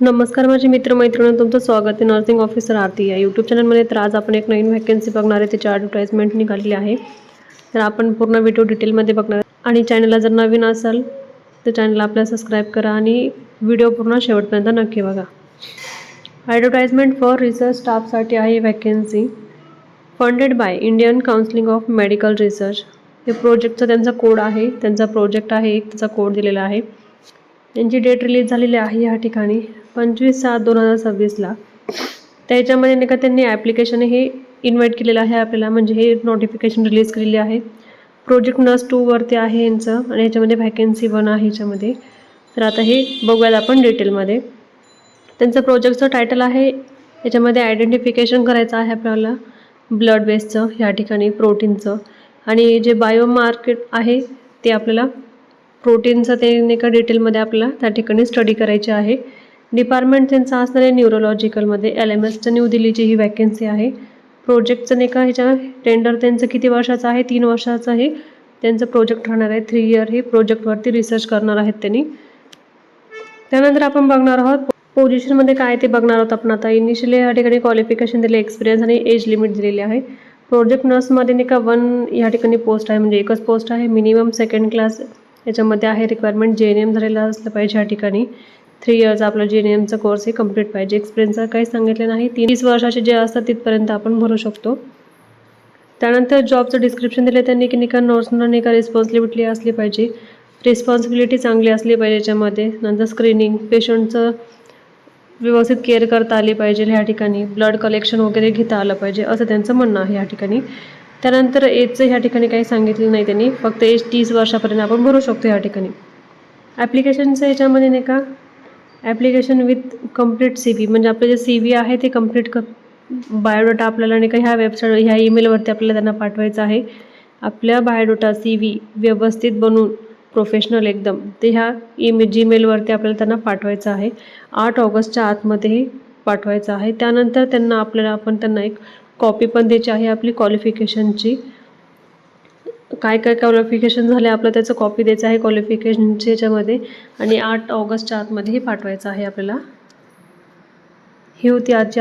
नमस्कार माझे मित्रमैत्रिणी, तुमचं स्वागत आहे नर्सिंग ऑफिसर आरती या यूट्यूब चॅनलमध्ये. तर आज आपण एक नवीन व्हॅकन्सी बघणार आहे, त्याची ॲडव्हर्टाइजमेंट निघालेली आहे. तर आपण पूर्ण व्हिडिओ डिटेलमध्ये बघणार आणि चॅनलला जर नवीन असाल तर चॅनलला आपल्याला सबस्क्राईब करा आणि व्हिडिओ पूर्ण शेवटपर्यंत नक्की बघा. ॲडव्हर्टाइजमेंट फॉर रिसर्च स्टाफसाठी आहे vacancy, funded by Indian council of medical research. हे प्रोजेक्टचा त्यांचा कोड आहे, त्यांचा प्रोजेक्ट आहे, एक त्याचा कोड दिलेला आहे. त्यांची डेट रिलीज झालेली आहे या ठिकाणी 25/7/2026ला. त्याच्यामध्ये नाही का त्यांनी ॲप्लिकेशन हे इन्व्हाइट केलेलं आहे आपल्याला, म्हणजे हे नोटिफिकेशन रिलीज केलेली आहे. प्रोजेक्ट नर्स 2 वरती आहे यांचं आणि याच्यामध्ये व्हॅकन्सी 1 आहे याच्यामध्ये. तर आता हे बघूयात आपण डिटेलमध्ये. त्यांचं प्रोजेक्टचं टायटल आहे, याच्यामध्ये आयडेंटिफिकेशन करायचं आहे आपल्याला ब्लड बेसचं या ठिकाणी, प्रोटीनचं, आणि जे बायोमार्केट आहे ते आपल्याला प्रोटीनचं ते नाही का डिटेलमध्ये आपल्याला त्या ठिकाणी स्टडी करायचे आहे. डिपार्टमेंट त्यांचं असणार आहे न्यूरोलॉजिकलमध्ये, LMSचं न्यू दिल्लीची ही व्हॅकन्सी आहे. प्रोजेक्टचं नाही का ह्याच्या टेंडर त्यांचं किती वर्षाचं आहे, 3 वर्षाचं आहे त्यांचं प्रोजेक्ट राहणार आहे. 3 इयर हे प्रोजेक्टवरती रिसर्च करणार आहेत त्यांनी. त्यानंतर आपण बघणार आहोत पोझिशनमध्ये काय ते बघणार आहोत आपण आता. इनिशियली या ठिकाणी क्वालिफिकेशन दिले, एक्सपिरियन्स आणि एज लिमिट दिलेली आहे. प्रोजेक्ट नर्समध्ये नाही का 1 या ठिकाणी पोस्ट आहे, म्हणजे एकच पोस्ट आहे. मिनिमम 2nd क्लास याच्यामध्ये आहे रिक्वायरमेंट. JNM झालेला असलं पाहिजे या ठिकाणी. 3 इयर्स आपला JNMचा कोर्स हे कंप्लीट पाहिजे. एक्सपिरियन्सचं काही सांगितलं नाही. 30 वर्षाचे जे असतात तिथपर्यंत आपण भरू शकतो. त्यानंतर जॉबचं डिस्क्रिप्शन दिलं त्यांनी की नाही का नर्सना नाही का रिस्पॉन्सिबिलिटी असली पाहिजे, रिस्पॉन्सिबिलिटी चांगली असली पाहिजे याच्यामध्ये. नंतर स्क्रीनिंग, पेशंटचं व्यवस्थित केअर करता आली पाहिजे ह्या ठिकाणी, ब्लड कलेक्शन वगैरे घेता आलं पाहिजे असं त्यांचं म्हणणं आहे या ठिकाणी. त्यानंतर एजचं ह्या ठिकाणी काही सांगितलं नाही त्यांनी, फक्त एज 30 वर्षापर्यंत आपण भरू शकतो या ठिकाणी. ॲप्लिकेशनचं ह्याच्यामध्ये नाही का ॲप्लिकेशन विथ कंप्लीट CV, म्हणजे आपलं जे CV आहे ते कंप्लीट बायोडाटा आपल्याला नाही का ह्या वेबसाईट ह्या ईमेलवरती आपल्याला त्यांना पाठवायचं आहे. आपल्या बायोडाटा CV व्यवस्थित बनवून प्रोफेशनल एकदम ते ह्या Gmailवरती आपल्याला त्यांना पाठवायचं आहे. 8 ऑगस्टच्या आतमध्ये पाठवायचं आहे. त्यानंतर आपण त्यांना एक कॉपी पण द्यायची आहे आपली क्वालिफिकेशनची. काय काय क्वालिफिकेशन झाले आपलं त्याचं कॉपी द्यायचं आहे क्वालिफिकेशनच्या याच्यामध्ये, आणि 8 ऑगस्टच्या आतमध्ये पाठवायचं आहे आपल्याला. ही होती आजची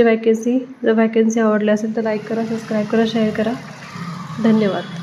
व्हॅकन्सी. जर व्हॅकन्सी आवडली असेल तर लाईक करा, सबस्क्राईब करा, शेअर करा. धन्यवाद.